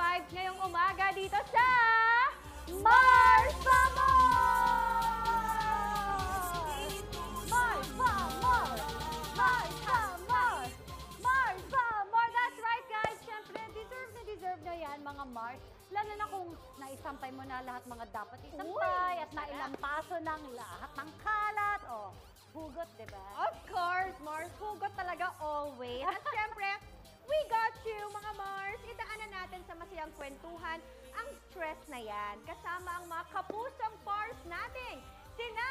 5 ngayong umaga dito sa Mars pa More! That's right, guys! Siyempre, deserve na yan, mga Mars. Lalo na kung naisampay mo na lahat mga dapat isampay at nailampaso ng lahat ng kalat. O, hugot, diba? Of course, Mars. Hugot talaga always. At syempre, we got you, mga Mars. Idaanan natin sa masayang kwentuhan ang stress na yan. Kasama ang mga kapusang Mars natin. Sina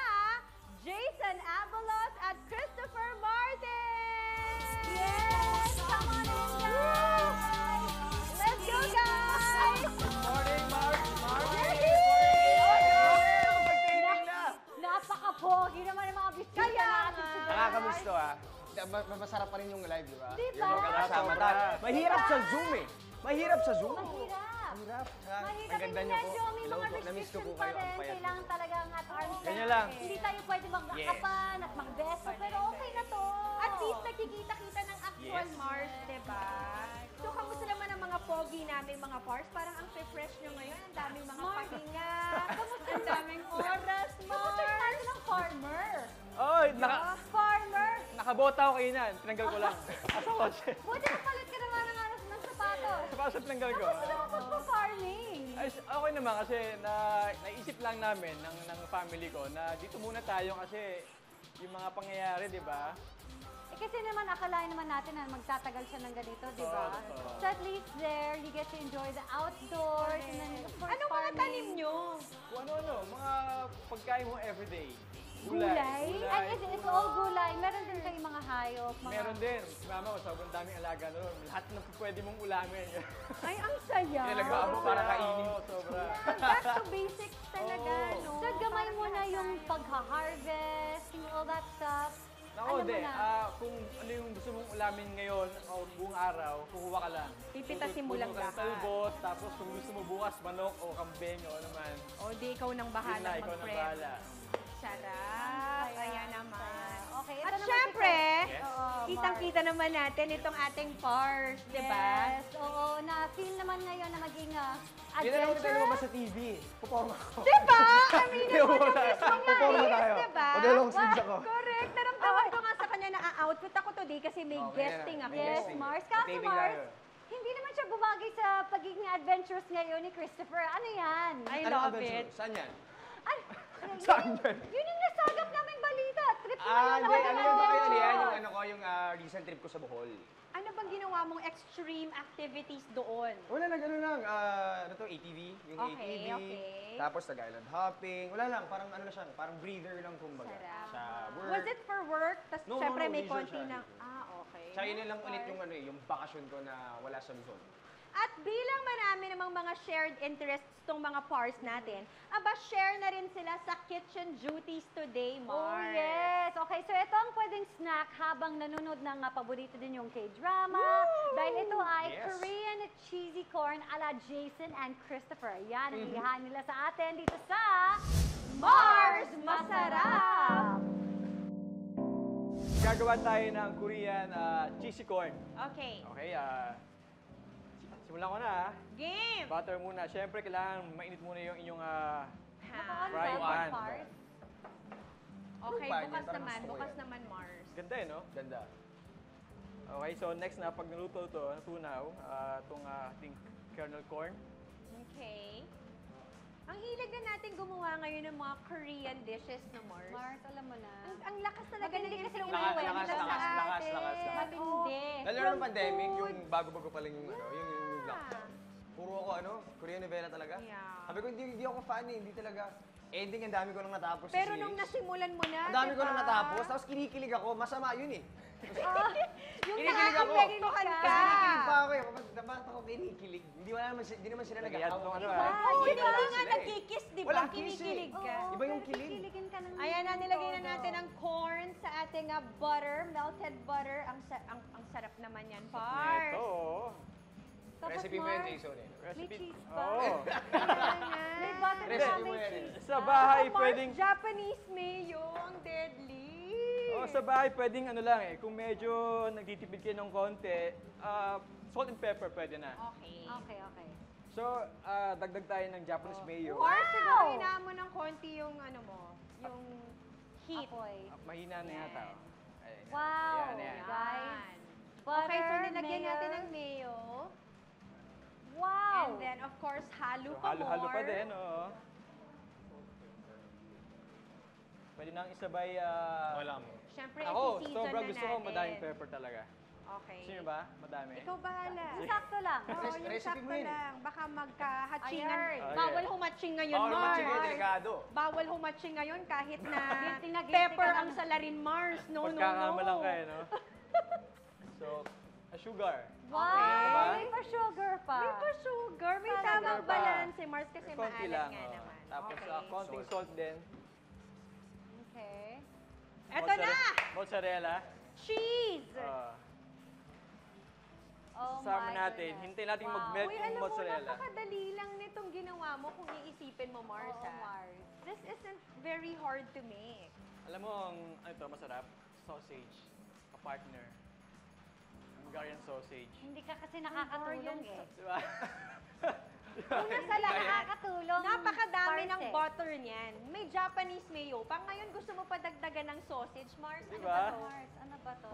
Jason Avalos at Christopher Martin! Yes! Come on in, guys! Let's go, guys! Morning, Mark! Napaka-pogi naman yung mga bisita natin. Nakakamusto masarap pa rin yung live, di ba? Di ba? Yung magkakasama tayo. Mahirap sa Zoom eh. Mahirap sa Zoom. Mahirap. Mahirap. Mahirap. Ang ganda Hindi niyo po. medyo may Hello mga po. Namiss ko po restriction kayo. pa Ang rin. payat. Kailangan talagang at arm's length. Ganyan lang. Hindi tayo pwede magkakapan at magbeso, pero okay na to. At least nakikita-kita ng actual Yes. Mars, diba? So, kamusta naman ang mga pogi namin, mga Mars? Parang ang fresh nyo ngayon. Ang daming mga pahinga. Kamusta ang daming oras, Kamusta Mars? natin ang farmer? Oy, Farmer! nakabota ako kayo Tinanggal ko lang. Asa ko siya. Buti napalit ka naman ng aras ng sapatos. Sa tinanggal ko. Kamusta naman pagpa-farming? Ay, okay naman kasi naisip lang namin ng family ko na dito muna tayo kasi yung mga pangyayari, di ba? Eh, kasi naman, akalain naman natin na magtatagal siya ng ganito, di ba? Oo. So at least there, you get to enjoy the outdoors. And then, of course, Anong mga farming. tanim nyo? Kung ano, mga pagkain mo everyday. Gulay? Ay, it's all gulay. Meron din kayong mga hayop. Mga... Meron din. Mama ko, sobrang daming alaga doon. Lahat ng pwede mong ulamin. Ay, ang saya. Nilagawa mo para kainin. Sobra. Back to basics talaga, Oo. no? So, gamay mo na yung pagha-harvest, all that stuff. Nako, Alam mo de. na. Kung ano yung gusto mong ulamin ngayon o buong araw, kukuha ka lang. Pipitasin mo lang Puno ka ng lahat. talbos, tapos kung gusto mo bukas, manok o kambing o ano man. O, di ikaw nang Yun bahala na, ikaw nang mag-prep. bahala. Sarap. Ayan naman. Okay, ito At naman syempre, Yes. Oo, kitang-kita naman natin itong ating Pars, di ba? Yes, oo. Na-feel naman ngayon na maging Hindi na ako adventure. tinulungan sa TV. Puporma ko. Di ba? Aminin mo Yung na wala. mismo nga Puporma eh, tayo. di ba? Mag-long sleeves ako. Correct. Naramdaman ko nga sa kanya na outfit ako today kasi may Okay guesting na. ako. May Yes, guesting. Mars. Kaso Taping Mars, tayo. hindi naman siya bumagay sa pagiging adventurous ngayon ni Christopher. Ano yan? I Anong love adventure? it. Saan yan? Saan yan? Yun yung nasagap naming balita. Trip ko Hindi. ngayon. Ano yung bakit yan? Yung ano ko, yung recent trip ko sa Bohol. Ano bang ginawa mong extreme activities doon? Wala na, gano'n lang. Ano to, ATV? Yung Okay, ATV. okay. Tapos nag-island hopping. Wala lang, parang ano na siya, parang breather lang kumbaga. Sarap. Sa work. Was it for work? Tapos No, syempre no, may leisure konti siya. ng... okay. Tsaka yun lang ulit yung ano yung bakasyon ko na wala sa Luzon. At bilang marami namang mga shared interests tong mga Pars natin, aba share na rin sila sa kitchen duties today, Oh, Mars. yes. Okay, so ito ang pwedeng snack habang nanonood ng paborito din yung K-drama. Dahil ito ay Yes. Korean cheesy corn ala Jason and Christopher. Yan ang ihahan nila sa atin dito sa Mars Masarap! Gagawa tayo ng Korean cheesy corn. Okay. Okay, simulan ko na Game! Butter muna. Siyempre, kailangan mainit muna yung inyong Nakaano Fry ba, pan. Mars? Okay, Yung pan yan, bukas parang naman. gusto ko Bukas yan. naman, Mars. Ganda eh, no? Ganda. Okay, so next na, pag naluto ito, natunaw, itong ating kernel corn. Okay. Ang hilig na natin gumawa ngayon ng mga Korean dishes na Mars. Mars, alam mo na. Ang lakas talaga Maganda ng kasi inyong lakas, kwento lakas, sa lakas, lakas, atin. lakas, lakas. Matindi. Lalo From ng pandemic, food. yung bago-bago pa lang yung ano, yung lockdown. Puro ako Korean novela talaga. Yeah. Sabi ko, hindi ako fan eh, hindi talaga. Ending, ang dami ko nang natapos sa Pero series. nung nasimulan mo na, Ang dami ko diba? nang natapos, tapos kinikilig ako, masama yun eh. Yung Kinikilig ako. nakakapegluhan ka. Kinikilig pa ako eh, bakit ako kinikilig? Hindi naman sila nag-out. ano Oh, di ba Kinikilig nga sila eh. nagkikiss, di ba? Walang kiss eh. Kinikilig ka. Iba yung kilig. Kiligin ka ng Ayan na, nilagay na todo. natin ang corn sa ating butter, melted butter. Ang sarap naman yan, Pars. Ito, oh. Tapos, Recipe mo yan, Mars, Jason eh. May cheese pa. Oo. May butter Recipe pa, mo may yan eh. cheese. Sa bahay, Mars, pwedeng... Japanese mayo, ang deadly. Oh, sa bahay, pwedeng ano lang eh. Kung medyo nagtitipid kayo ng konti, salt and pepper pwede na. Okay. Okay, okay. So, dagdag tayo ng Japanese mayo. Mars, siguro hinaan mo ng konti yung ano mo, yung heat. Apoy. Mahina na yata. Yan. oh. Ayan, Wow. Ayan, ayan. Guys. Okay, so Butter, nilagyan mayo. natin ng mayo. Wow. And then, of course, halo So, pa halo-halo more. pa din, oo. Pwede nang isabay, Wala mo. Siyempre, Ako, isi-season sobrang na gusto ko natin. madaming pepper talaga. Okay. Gusto niyo ba? Madami. Ikaw bahala. Sakto lang. Oo, yung Recipe sakto mo yun. lang. Baka magka-hatchingan. Ayun. Okay. Bawal humatching ngayon, Bawal Mars. matching yung delikado. Bawal humatching ngayon kahit na Guilty na guilty pepper ka ang ng- salarin, Mars. No, no, no. Pagkakama lang kayo, no? So, sugar. Wow. Diba? May pa-sugar pa. May pa-sugar. May Talaga tamang ba? balance si Mars kasi Konti maalat lang. nga oh. naman. Tapos, Okay. konting salt din. Okay. Eto na! Mozzarella. Cheese! Oh Sama my natin. goodness. Hintayin natin Wow. mag-melt Uy, yung alam mo, mozzarella. napakadali lang nitong ginawa mo kung iisipin mo, Mars. Oo, ah. Mars. This isn't very hard to make. Alam mo, ito, masarap. Sausage. Ka-partner. Hungarian sausage. Hindi ka kasi nakakatulong eh. Di ba? Una sa lahat, Nakakatulong. napakadami ng Parce. butter niyan. May Japanese mayo. Pa ngayon gusto mo pa dagdagan ng sausage, Mars? Ano Diba? ba to? Mars, ano ba to?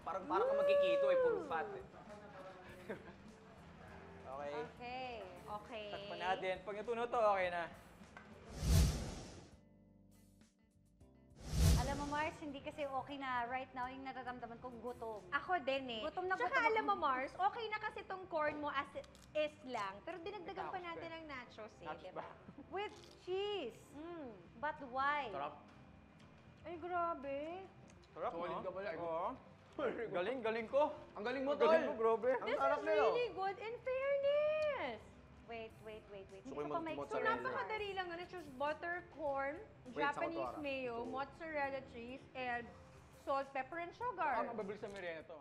Parang ka magkikito eh, puro fat eh. Okay. Okay. Okay. Takpan natin. Pag natuno to, okay na. Alam mo, Mars, hindi kasi okay na right now yung nararamdaman kong gutom. Ako din eh. Gutom na Tsaka gutom alam ako. mo, Mars, okay na kasi tong corn mo as it is lang. Pero dinagdagan pa natin ng nachos eh, Nachos di ba? ba? With cheese. Mm. But why? Sarap. Ay, grabe. Sarap, Solid no? ka pala. Oo. Galing, galing ko. Ang galing mo, Ang galing tol. mo, grabe. Ang This sarap is nila. really good in fairness. Wait. Gusto ko Hindi yung ko pa may So, mozzarella. napakadali lang. Ano, just butter, corn, Wait, Japanese sakto, mayo, Ito. mozzarella cheese, and salt, pepper, and sugar. Mababilis sa merienda to.